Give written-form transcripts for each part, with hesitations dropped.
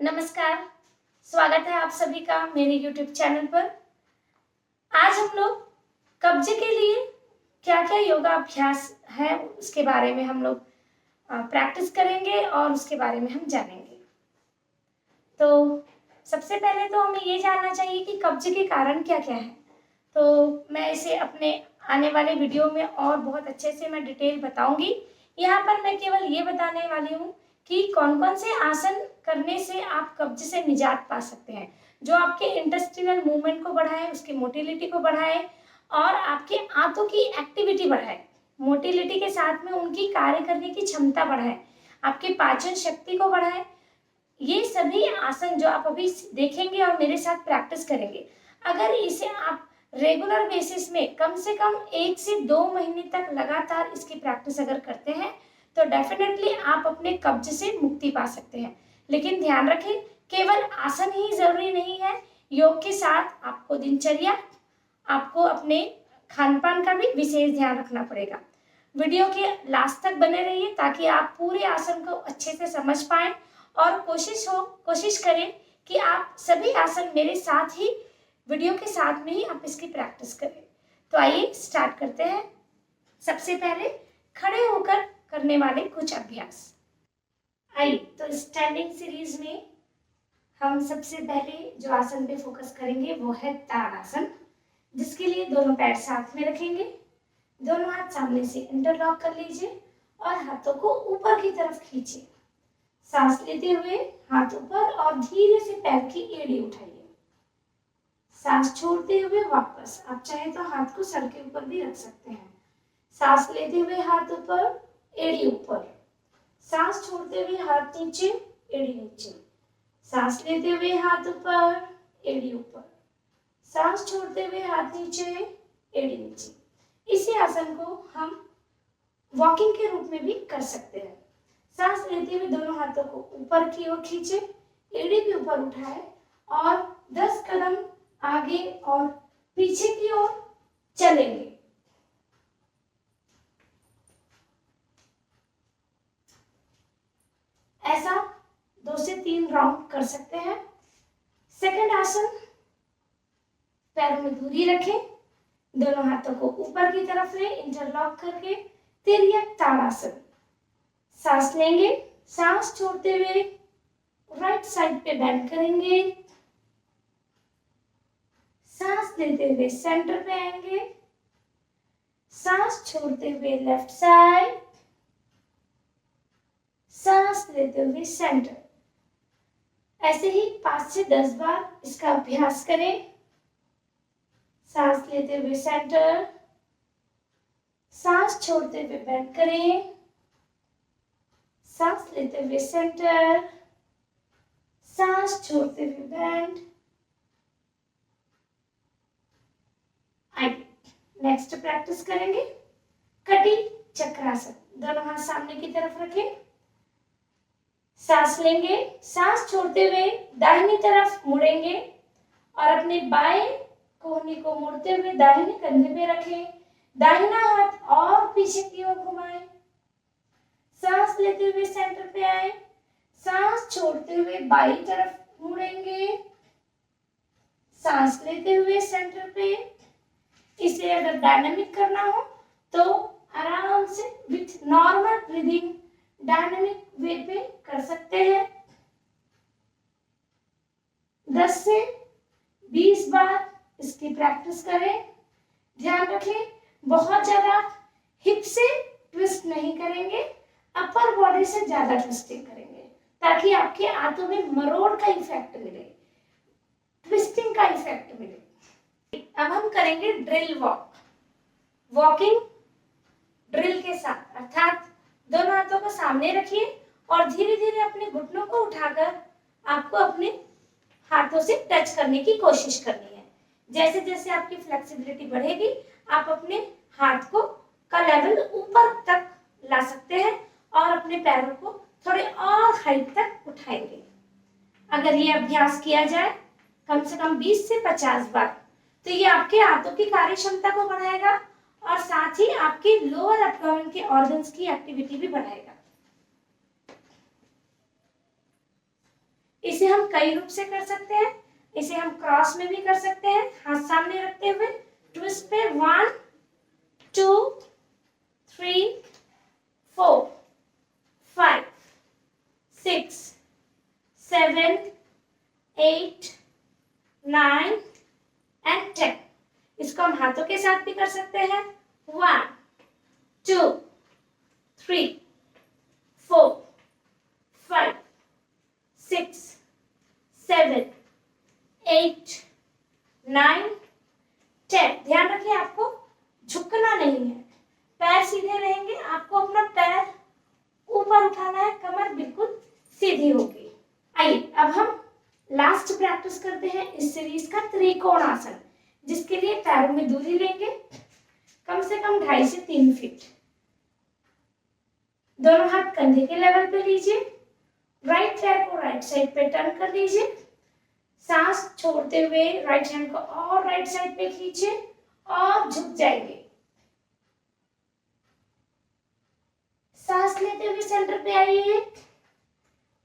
नमस्कार, स्वागत है आप सभी का मेरे YouTube चैनल पर। आज हम लोग कब्ज के लिए क्या-क्या योगा अभ्यास है उसके बारे में हम लोग प्रैक्टिस करेंगे और उसके बारे में हम जानेंगे। तो सबसे पहले तो हमें ये जानना चाहिए कि कब्ज के कारण क्या-क्या है। तो मैं इसे अपने आने वाले वीडियो में और बहुत अच्छे से मैं डिटेल बताऊंगी। यहाँ पर मैं केवल ये बताने वाली हूँ कि कौन-कौन से आसन करने से आप कब्ज से निजात पा सकते हैं, जो आपके इंटेस्टिनल मूवमेंट को बढ़ाए, उसकी मोटिलिटी को बढ़ाए और आपके आंतों की एक्टिविटी बढ़ाए। मोटिलिटी के साथ में उनकी कार्य करने की क्षमता बढ़ाए, आपके पाचन शक्ति को बढ़ाए। ये सभी आसन जो आप अभी देखेंगे और मेरे साथ प्रैक्टिस करेंगे, अगर इसे आप रेगुलर बेसिस में कम से कम 1 से 2 महीने तक लगातार इसकी प्रैक्टिस अगर करते हैं तो डेफिनेटली आप अपने कब्ज से मुक्ति पा सकते हैं। लेकिन ध्यान रखें, केवल आसन ही जरूरी नहीं है, योग के साथ आपको दिनचर्या, आपको अपने खान पान का भी विशेष ध्यान रखना पड़ेगा। वीडियो के लास्ट तक बने रहिए ताकि आप पूरे आसन को अच्छे से समझ पाएं और कोशिश करें कि आप सभी आसन मेरे साथ ही वीडियो के साथ में ही आप इसकी प्रैक्टिस करें। तो आइए स्टार्ट करते हैं। सबसे पहले खड़े होकर करने वाले कुछ अभ्यास। आइए तो स्टैंडिंग सीरीज में हम सबसे पहले जो आसन पे फोकस करेंगे वो है ताड़ासन, जिसके लिए दोनों पैर साथ में रखेंगे, दोनों हाथ सामने से इंटरलॉक कर लीजिए और हाथों को ऊपर की तरफ खींचिए। सांस लेते हुए हाथ ऊपर और धीरे से पैर की एड़ी उठाइए। सांस छोड़ते हुए वापस, आप चाहे तो हाथ को सर के ऊपर भी रख सकते हैं। सांस लेते हुए हाथ ऊपर, एड़ी ऊपर, सांस छोड़ते हुए हाथ नीचे, एड़ी नीचे, सांस लेते हुए हाथ ऊपर, एड़ी ऊपर, सांस छोड़ते हुए हाथ नीचे, एड़ी नीचे। इसी आसन को हम वॉकिंग के रूप में भी कर सकते हैं। सांस लेते हुए दोनों हाथों को ऊपर की ओर खींचे, एड़ी भी ऊपर उठाए और 10 कदम आगे और पीछे की ओर चलेंगे। ऐसा 2 से 3 राउंड कर सकते हैं। सेकंड आसन, पैरों में दूरी रखें, दोनों हाथों को ऊपर की तरफ ले इंटरलॉक करके तिर्यक ताड़ासन। सांस लेंगे, सांस छोड़ते हुए राइट साइड पे बेंड करेंगे, सांस लेते हुए सेंटर पे आएंगे, सांस छोड़ते हुए लेफ्ट साइड, सांस लेते हुए सेंटर। ऐसे ही 5 से 10 बार इसका अभ्यास करें। सांस लेते हुए सेंटर, सांस छोड़ते हुए बेंड करें, सांस लेते हुए सेंटर, सांस छोड़ते हुए बेंड। आइए नेक्स्ट प्रैक्टिस करेंगे कटी चक्रासन। दोनों हाथ सामने की तरफ रखें, सांस लेंगे, सांस छोड़ते हुए दाहिनी तरफ मुड़ेंगे और अपने बाएं कोहनी को मोड़ते हुए दाहिने कंधे पे रखें, दाहिना हाथ और पीछे की ओर घुमाएं, सांस लेते हुए सेंटर पे आए, सांस छोड़ते हुए बाईं तरफ मुड़ेंगे, सांस लेते हुए सेंटर पे। इसे अगर डायनामिक करना हो तो आराम से विथ नॉर्मल ब्रीदिंग डायनामिक वे पे कर सकते हैं। 10 से 20 बार इसकी प्रैक्टिस करें। ध्यान रखें, बहुत ज्यादा हिप से ट्विस्ट नहीं करेंगे, अपर बॉडी से ज्यादा ट्विस्टिंग करेंगे ताकि आपके हाथों में मरोड़ का इफेक्ट मिले, ट्विस्टिंग का इफेक्ट मिले। अब हम करेंगे ड्रिल वॉक। वॉकिंग ड्रिल के साथ, अर्थात दोनों हाथों को सामने रखिए और धीरे धीरे अपने घुटनों को उठाकर आपको अपने हाथों से टच करने की कोशिश करनी है। जैसे जैसे आपकी फ्लेक्सिबिलिटी बढ़ेगी, आप अपने हाथ को का लेवल ऊपर तक ला सकते हैं और अपने पैरों को थोड़े और हाइट तक उठाएंगे। अगर ये अभ्यास किया जाए कम से कम 20 से 50 बार, तो ये आपके हाथों की कार्य क्षमता को बढ़ाएगा और साथ ही आपके लोअर एब्डोमेन के ऑर्गन्स की एक्टिविटी भी बढ़ाएगा। इसे हम कई रूप से कर सकते हैं। इसे हम क्रॉस में भी कर सकते हैं, हाथ सामने रखते हुए ट्विस्ट पे 1 2 3 4 5 6 7 8 9 एंड 10। इसको हम हाथों के साथ भी कर सकते हैं। 1 2 3 4 5 6 7 8 9 10। ध्यान रखिए आपको झुकना नहीं है, पैर सीधे रहेंगे। आपको अपना पैर ऊपर उठाना है, कमर बिल्कुल सीधी होगी। आइए अब हम लास्ट प्रैक्टिस करते हैं इस सीरीज का त्रिकोण आसन, जिसके लिए पैरों में दूरी लेंगे कम से कम 2.5 से 3 फीट। दोनों हाथ कंधे के लेवल पे लीजिए, राइट पैर को राइट साइड पे टर्न कर लीजिए, सांस छोड़ते हुए राइट हैंड को और राइट साइड पे खींचे और झुक जाएंगे। सांस लेते हुए सेंटर पे आइए,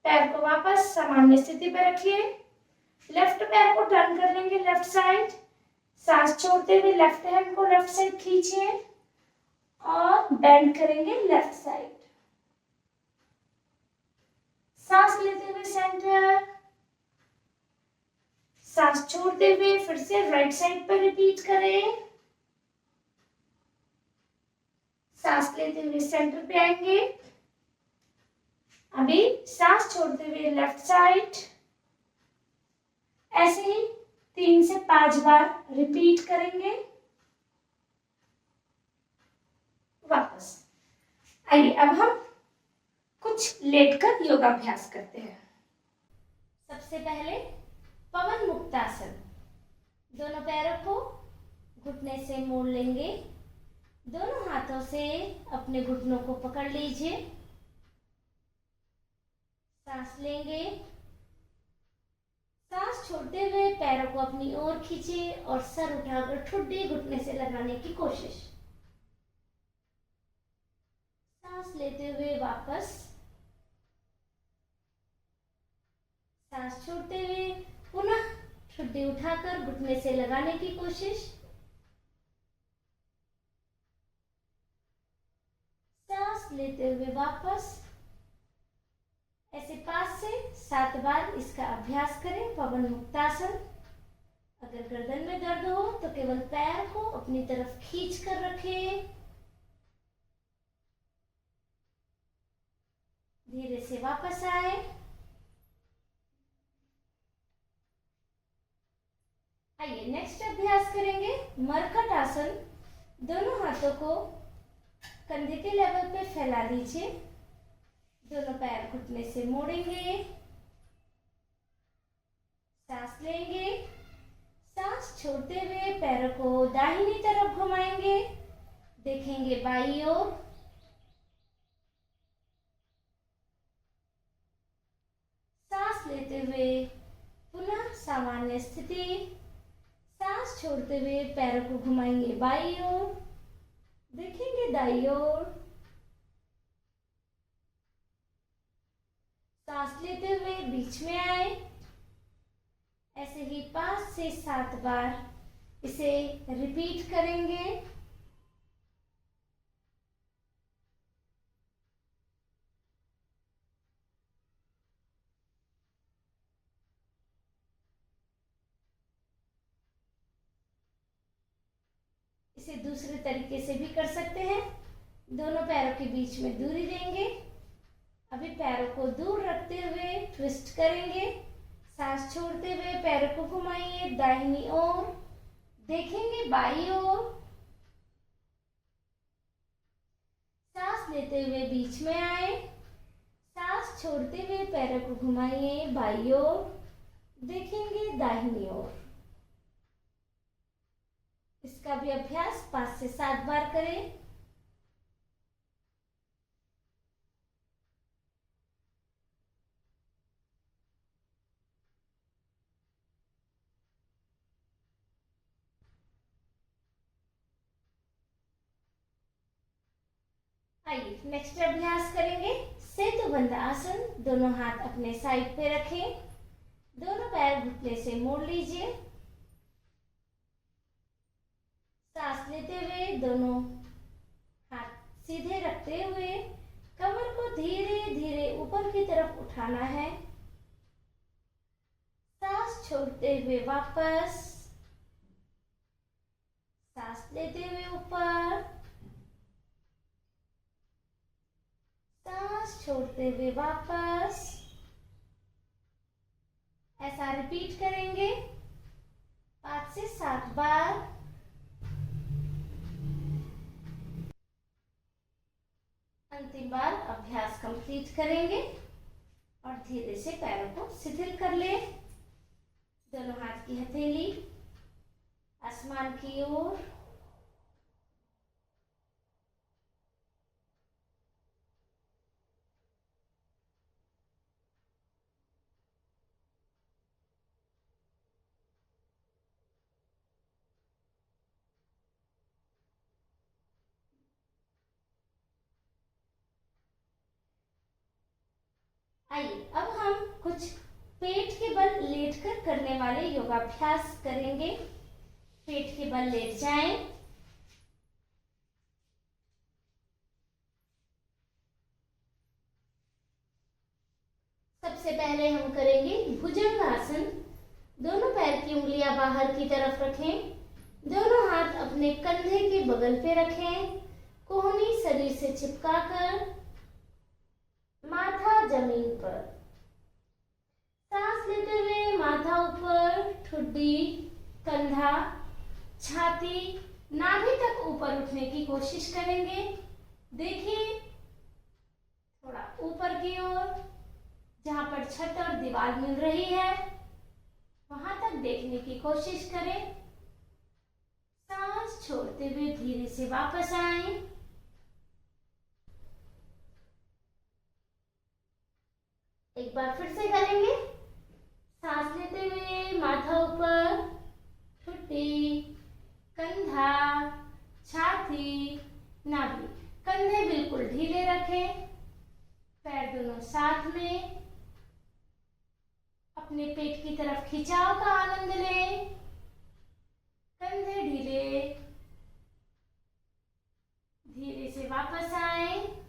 पैर को वापस सामान्य स्थिति पे रखिए, लेफ्ट पैर को टर्न कर लेंगे लेफ्ट साइड, सांस छोड़ते हुए लेफ्ट हैंड को लेफ्ट साइड खींचिए और बेंड करेंगे लेफ्ट साइड। सांस लेते हुए सेंटर, सांस छोड़ते हुए फिर से राइट साइड पर रिपीट करें। सांस लेते हुए सेंटर पे आएंगे, अभी सांस छोड़ते हुए लेफ्ट साइड। ऐसे ही 3 से 5 बार रिपीट करेंगे। वापस आइए अब हम कुछ लेटकर योगाभ्यास करते हैं। सबसे पहले पवन मुक्तासन। दोनों पैरों को घुटने से मोड़ लेंगे, दोनों हाथों से अपने घुटनों को पकड़ लीजिए, सांस लेंगे, सांस छोड़ते हुए पैरों को अपनी ओर खींचे और सर उठाकर ठुड्डी घुटने से लगाने की कोशिश। सांस लेते हुए वापस, सांस छोड़ते हुए पुनः ठुड्डी उठाकर घुटने से लगाने की कोशिश। सांस लेते हुए वापस। ऐसे 5 से 7 बार इसका अभ्यास करें पवन मुक्तासन। अगर गर्दन में दर्द हो तो केवल पैर को अपनी तरफ खींच कर रखें। धीरे से वापस आए। आइए नेक्स्ट अभ्यास करेंगे मरकट आसन। दोनों हाथों को कंधे के लेवल पे फैला लीजिए, दोनों पैर घुटने से मोड़ेंगे, सांस लेंगे, सांस छोड़ते हुए पैरों को दाहिनी तरफ घुमाएंगे, देखेंगे बाईं ओर, सांस लेते हुए पुनः सामान्य स्थिति, सांस छोड़ते हुए पैरों को घुमाएंगे बाईं ओर, देखेंगे दाईं ओर, सांस लेते हुए बीच में आए। ऐसे ही 5 से 7 बार इसे रिपीट करेंगे। इसे दूसरे तरीके से भी कर सकते हैं। दोनों पैरों के बीच में दूरी देंगे, अभी पैरों को दूर रखते हुए ट्विस्ट करेंगे, सांस छोड़ते हुए पैरों को घुमाइए दाहिनी ओर, देखेंगे बाईं ओर, सांस लेते हुए बीच में आए, सांस छोड़ते हुए पैरों को घुमाइए बाईं ओर, देखेंगे दाहिनी ओर। इसका भी अभ्यास 5 से 7 बार करें। आइए नेक्स्ट अभ्यास करेंगे सेतुबंध आसन। दोनों हाथ अपने साइड पे रखें, पैर घुटने से मोड़ लीजिए। सांस लेते हुए दोनों हाथ सीधे रखते हुए कमर को धीरे धीरे ऊपर की तरफ उठाना है। सांस छोड़ते हुए वापस, सांस लेते हुए ऊपर, सांस छोड़ते हुए वापस। ऐसा रिपीट करेंगे 5 से 7 बार। अंतिम बार अभ्यास कंप्लीट करेंगे और धीरे से पैरों को शिथिल कर ले। दोनों हाथ की हथेली आसमान की ओर। आइए अब हम कुछ पेट के बल लेटकर करने वाले योगाभ्यास करेंगे। पेट के बल लेट जाएं। सबसे पहले हम करेंगे भुजंगासन। दोनों पैर की उंगलियां बाहर की तरफ रखें। दोनों हाथ अपने कंधे के बगल पे रखें। कोहनी शरीर से चिपकाकर, माथा जमीन पर। सांस लेते हुए माथा ऊपर, ठुड्डी, कंधा, छाती, नाभि तक ऊपर उठने की कोशिश करेंगे। देखिए थोड़ा ऊपर की ओर, जहां पर छत और दीवार मिल रही है वहां तक देखने की कोशिश करें। सांस छोड़ते हुए धीरे से वापस आएं। एक बार फिर से करेंगे। सांस लेते हुए माथा ऊपर, ठुड्डी, कंधा, छाती, नाभि। कंधे बिल्कुल ढीले रखें। पैर दोनों साथ में। अपने पेट की तरफ खिंचाव का आनंद लें। कंधे ढीले, धीरे से वापस आए।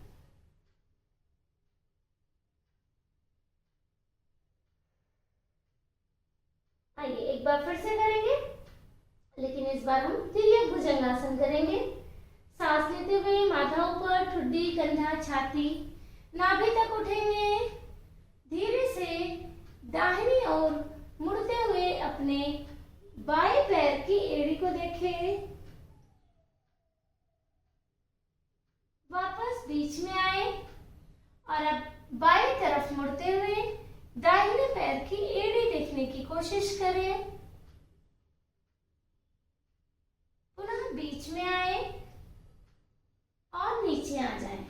आइए एक बार फिर से करेंगे, लेकिन इस बार हम तिर्यक भुजंगासन करेंगे। सांस लेते हुए माथा ऊपर, ठुड्डी, कंधा, छाती, नाभि तक उठेंगे। धीरे से दाहिनी ओर मुड़ते हुए अपने बाएं पैर की एड़ी को देखें। वापस बीच में आए और अब बाएं तरफ मुड़ते हुए दाहिने पैर की एड़ी देखने की कोशिश करें। पुनः बीच में आए और नीचे आ जाएं।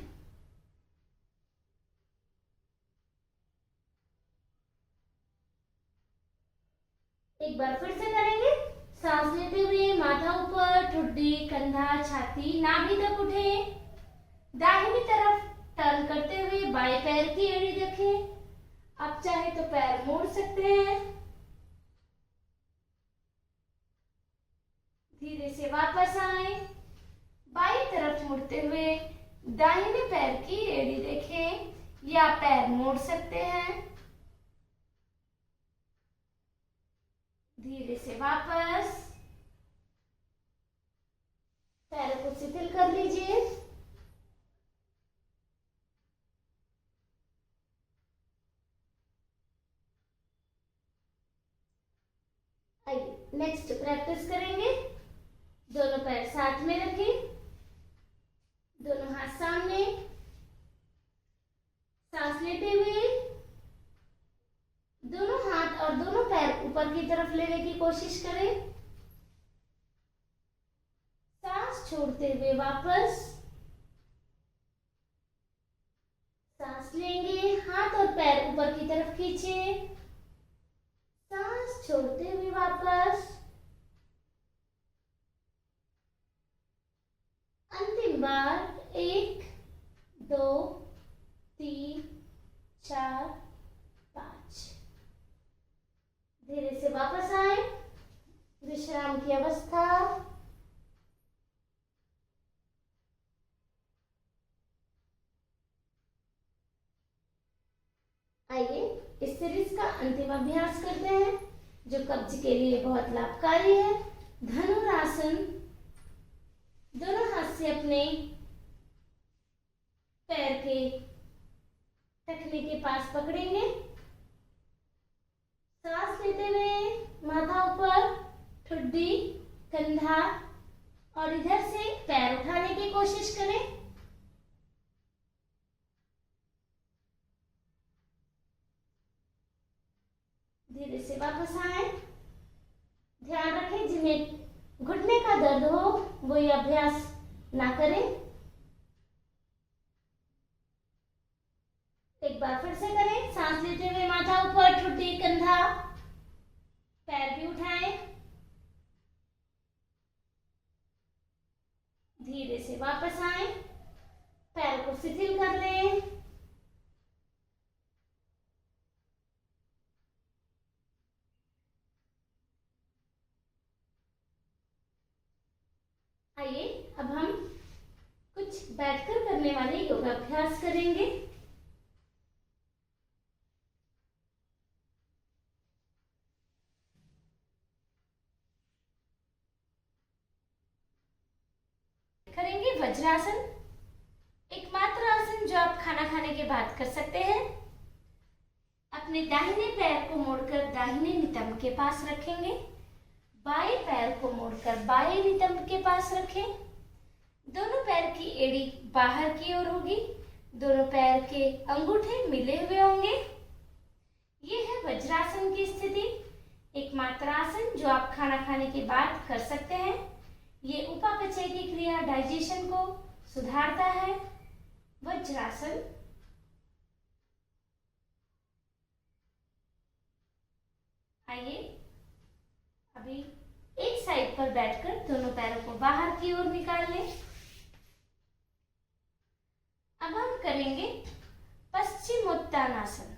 एक बार फिर से करेंगे। सांस लेते हुए माथा ऊपर, ठुड्डी, कंधा, छाती, नाभि तक उठे। दाहिनी तरफ टर्न करते हुए बाएं पैर की एड़ी देखें। आप चाहे तो पैर मोड़ सकते हैं। धीरे से वापस आए। बाईं तरफ मुड़ते हुए दाहिने पैर की एड़ी देखें या पैर मोड़ सकते हैं। धीरे से वापस। पैरों को शिथिल कर लीजिए। आइए नेक्स्ट प्रैक्टिस करेंगे। दोनों पैर साथ में रखें। दोनों हाथ सामने। सांस लेते हुए दोनों हाथ और दोनों पैर ऊपर की तरफ लेने की कोशिश करें। सांस छोड़ते हुए वापस। सांस लेंगे, हाथ और पैर ऊपर की तरफ खींचे। सांस छोड़ते हुए वापस। अंतिम बार 1 2 3 4 5। धीरे से वापस आए, विश्राम की अवस्था। आइए इस सीरीज का अंतिम अभ्यास करते हैं जो कब्ज के लिए बहुत लाभकारी है। धनुरासन। दोनों हाथ से अपने पैर के टखने के पास पकड़ेंगे। सांस लेते हुए माथा ऊपर, ठुड्डी, कंधा और इधर से पैर उठाने की कोशिश करें। धीरे से वापस आए। ध्यान रखें जिन्हें घुटने का दर्द हो वो ये अभ्यास ना करें। एक बार फिर से करें। सांस लेते हुए माथा ऊपर, ठुड्डी, कंधा, पैर भी उठाएं। धीरे से वापस आए, पैर को शिथिल कर लें। आइए अब हम कुछ बैठकर करने वाले योगाभ्यास करेंगे। करेंगे वज्रासन, एकमात्र आसन जो आप खाना खाने के बाद कर सकते हैं। अपने दाहिने पैर को मोड़कर दाहिने नितंब के पास रखेंगे, बाएं पैर को मोड़कर बाएं नितंब के पास रखें। दोनों पैर की एड़ी बाहर की ओर होगी, दोनों पैर के अंगूठे मिले हुए होंगे। ये है वज्रासन की स्थिति, एकमात्र आसन जो आप खाना खाने के बाद कर सकते हैं। ये उपापचय की क्रिया, डाइजेशन को सुधारता है। वज्रासन। आइए अभी एक साइड पर बैठकर दोनों पैरों को बाहर की ओर निकाल लें। अब हम करेंगे पश्चिमोत्तानासन,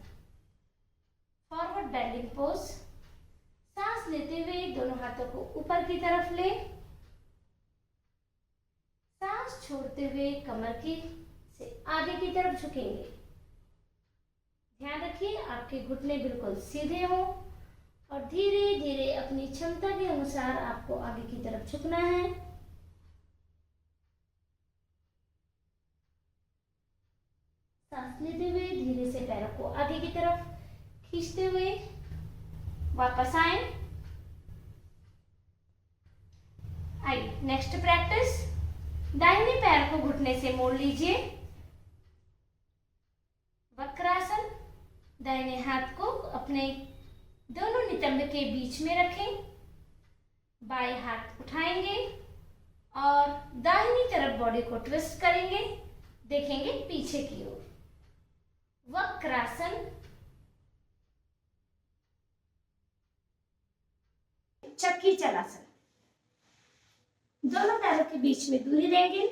फॉरवर्ड बेंडिंग पोज। सांस लेते हुए दोनों हाथों को ऊपर की तरफ ले, सांस छोड़ते हुए कमर की से आगे की तरफ झुकेंगे। ध्यान रखिए आपके घुटने बिल्कुल सीधे हों और धीरे धीरे अपनी क्षमता के अनुसार आपको आगे की तरफ झुकना है। सांस लेते हुए धीरे से पैरों को आगे की तरफ खींचते हुए वापस आए। आइए नेक्स्ट प्रैक्टिस। दाहिने पैर को घुटने से मोड़ लीजिए, वक्रासन। दाहिने हाथ को अपने दोनों नितंब के बीच में रखें, बाएं हाथ उठाएंगे और दाहिनी तरफ बॉडी को ट्विस्ट करेंगे, देखेंगे पीछे की ओर। वक्रासन। चक्की चलासन। दोनों पैरों के बीच में दूरी देंगे।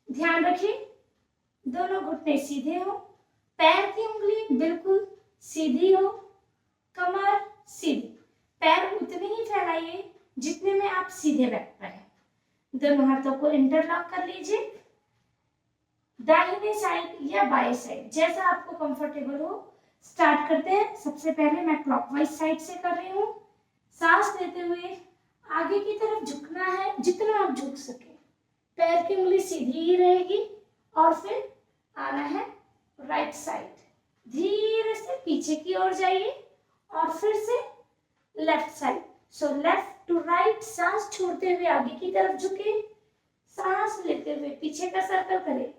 ध्यान रखें दोनों घुटने सीधे हो, पैर की उंगली बिल्कुल सीधी हो, कमर सीधी। पैर उतने ही फैलाइए जितने में आप सीधे बैठ पाए। दोनों हाथों को इंटरलॉक कर लीजिए, दाहिने साइड या बाएं साइड जैसा आपको कंफर्टेबल हो। स्टार्ट करते हैं। सबसे पहले मैं क्लॉकवाइज साइड से कर रही हूँ। सांस लेते हुए आगे की तरफ झुकना है, जितना आप झुक सके। पैर की उंगली सीधी ही रहेगी और फिर आना है राइट साइड। धीरे से पीछे की ओर जाइए और फिर से left side. So left to right. सांस छोड़ते हुए आगे की तरफ झुके, सांस लेते हुए पीछे का सर्कल करें,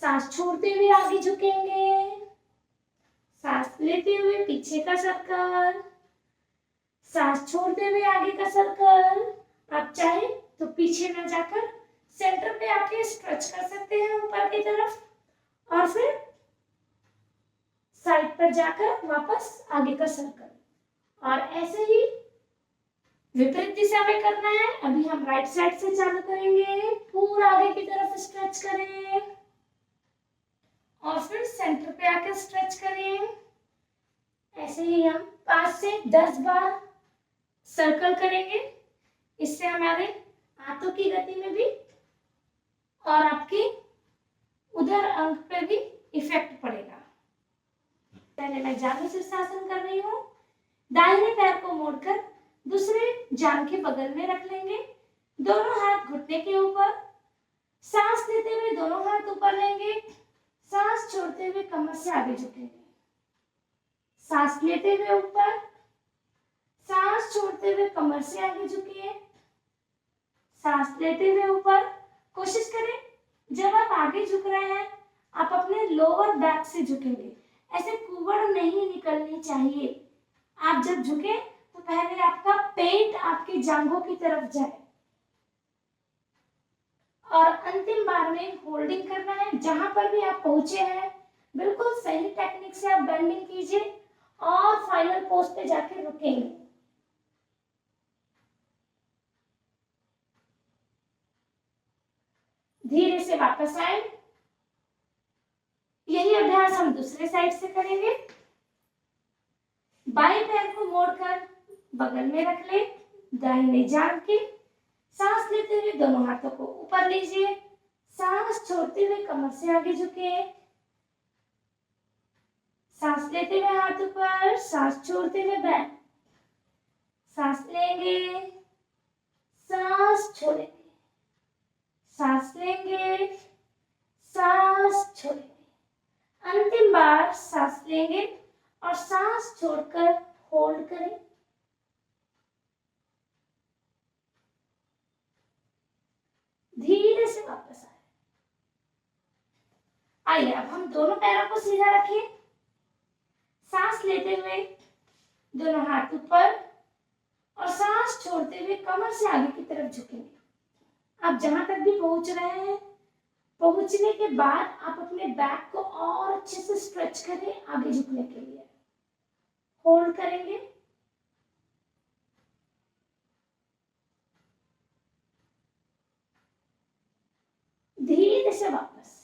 सांस छोड़ते हुए आगे झुकेंगे, सांस लेते हुए पीछे का सर्कल, सांस छोड़ते हुए आगे का सर्कल। आप चाहे तो पीछे ना जाकर सेंटर पे आके स्ट्रेच कर सकते हैं ऊपर की तरफ और फिर साइड पर जाकर वापस आगे का सर्कल। और ऐसे ही विपरीत दिशा में करना है। अभी हम राइट साइड से चालू करेंगे। पूरा आगे की तरफ स्ट्रेच करें और फिर सेंटर पे आकर स्ट्रेच करें। 5 से 10 बार सर्कल करेंगे। इससे हमारे हाथों की गति में भी और आपके उधर अंग पे भी इफेक्ट पड़ेगा। पहले मैं जांघ शीर्षासन कर रही हूँ। दाहिने पैर को मोड़कर दूसरे जांघ के बगल में रख लेंगे। दोनों हाथ घुटने के ऊपर। सांस लेते हुए दोनों हाथ ऊपर लेंगे। सांस छोड़ते हुए कमर से आगे झुकेंगे। सांस लेते हुए ऊपर, सांस छोड़ते हुए कमर से आगे झुकिए। सांस लेते हुए ऊपर। कोशिश करें जब आप आगे झुक रहे हैं आप अपने लोअर बैक से झुकेंगे। ऐसे कुबड़ नहीं निकलनी चाहिए। आप जब झुके तो पहले आपका पेट आपकी जांघों की तरफ जाए और अंतिम बार में होल्डिंग करना है। जहां पर भी आप पहुंचे हैं बिल्कुल सही टेक्निक से आप बेंडिंग कीजिए और फाइनल पोज पे जाके रुकेंगे। धीरे से वापस आए। यही अभ्यास हम दूसरे साइड से करेंगे। बाएं पैर को मोड़कर बगल में रख ले, दाहिने जांघ के। सांस लेते हुए दोनों हाथों को ऊपर लीजिए। सांस छोड़ते हुए कमर से आगे झुके। सांस लेते हुए हाथ ऊपर, सांस छोड़ते हुए बैक। सांस लेंगे, सांस छोड़ेंगे, सांस लेंगे, सांस छोड़ेंगे। अंतिम बार सांस लेंगे और सांस छोड़कर होल्ड करें। धीरे से वापस आइए। अब हम दोनों पैरों को सीधा रखिए। सांस लेते हुए दोनों हाथ ऊपर और सांस छोड़ते हुए कमर से आगे की तरफ झुकेंगे। आप जहां तक भी पहुंच रहे हैं, पहुंचने के बाद आप अपने बैक को और अच्छे से स्ट्रेच करें आगे झुकने के लिए। होल्ड करेंगे। धीरे से वापस।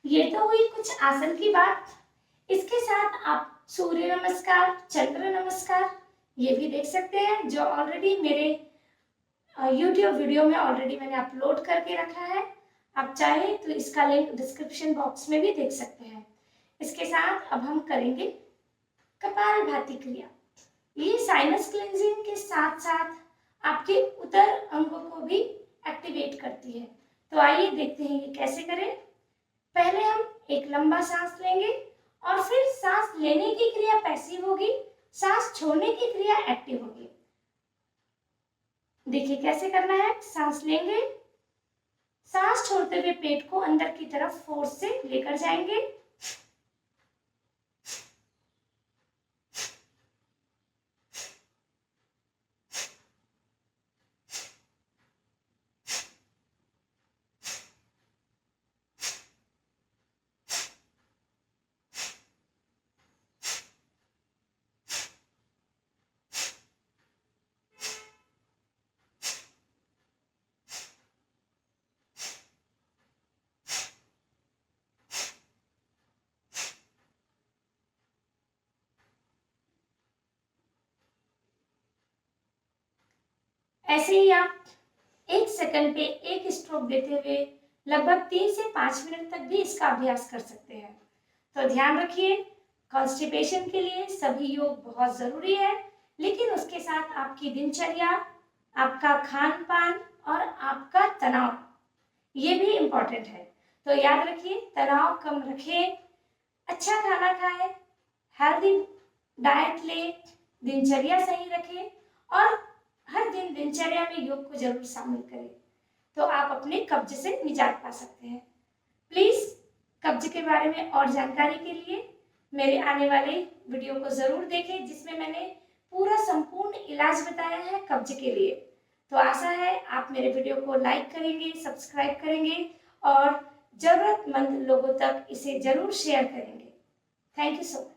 ये तो हुई कुछ आसन की बात। इसके साथ आप सूर्य नमस्कार, चंद्र नमस्कार ये भी देख सकते हैं, जो ऑलरेडी मेरे YouTube वीडियो में ऑलरेडी मैंने अपलोड करके रखा है। आप चाहे तो इसका लिंक डिस्क्रिप्शन बॉक्स में भी देख सकते हैं। इसके साथ अब हम करेंगे कपालभाति क्रिया। ये साइनस क्लेंजिंग के साथ साथ आपके उदर अंगों को भी एक्टिवेट करती है। तो आइए देखते हैं ये कैसे करें। पहले हम एक लंबा सांस लेंगे और फिर सांस लेने की क्रिया पैसिव होगी, सांस छोड़ने की क्रिया एक्टिव होगी। देखिए कैसे करना है। सांस लेंगे, सांस छोड़ते हुए पेट को अंदर की तरफ फोर्स से लेकर जाएंगे। ऐसे ही आप 1 सेकंड पे एक स्ट्रोक देते हुए लगभग 3 से 5 मिनट तक भी इसका अभ्यास कर सकते हैं। तो ध्यान रखिए, कॉन्स्टिपेशन के लिए सभी योग बहुत जरूरी है, लेकिन उसके साथ आपकी दिनचर्या, आपका खान पान और आपका तनाव ये भी इम्पोर्टेंट है। तो याद रखिए, तनाव कम रखें, अच्छा खाना खाएं, हेल्दी डाइट लें, दिनचर्या सही रखें और हर दिन दिनचर्या में योग को जरूर शामिल करें। तो आप अपने कब्ज से निजात पा सकते हैं। प्लीज कब्ज के बारे में और जानकारी के लिए मेरे आने वाले वीडियो को जरूर देखें, जिसमें मैंने पूरा संपूर्ण इलाज बताया है कब्ज के लिए। तो आशा है आप मेरे वीडियो को लाइक करेंगे, सब्सक्राइब करेंगे और जरूरतमंद लोगों तक इसे जरूर शेयर करेंगे। Thank you so much.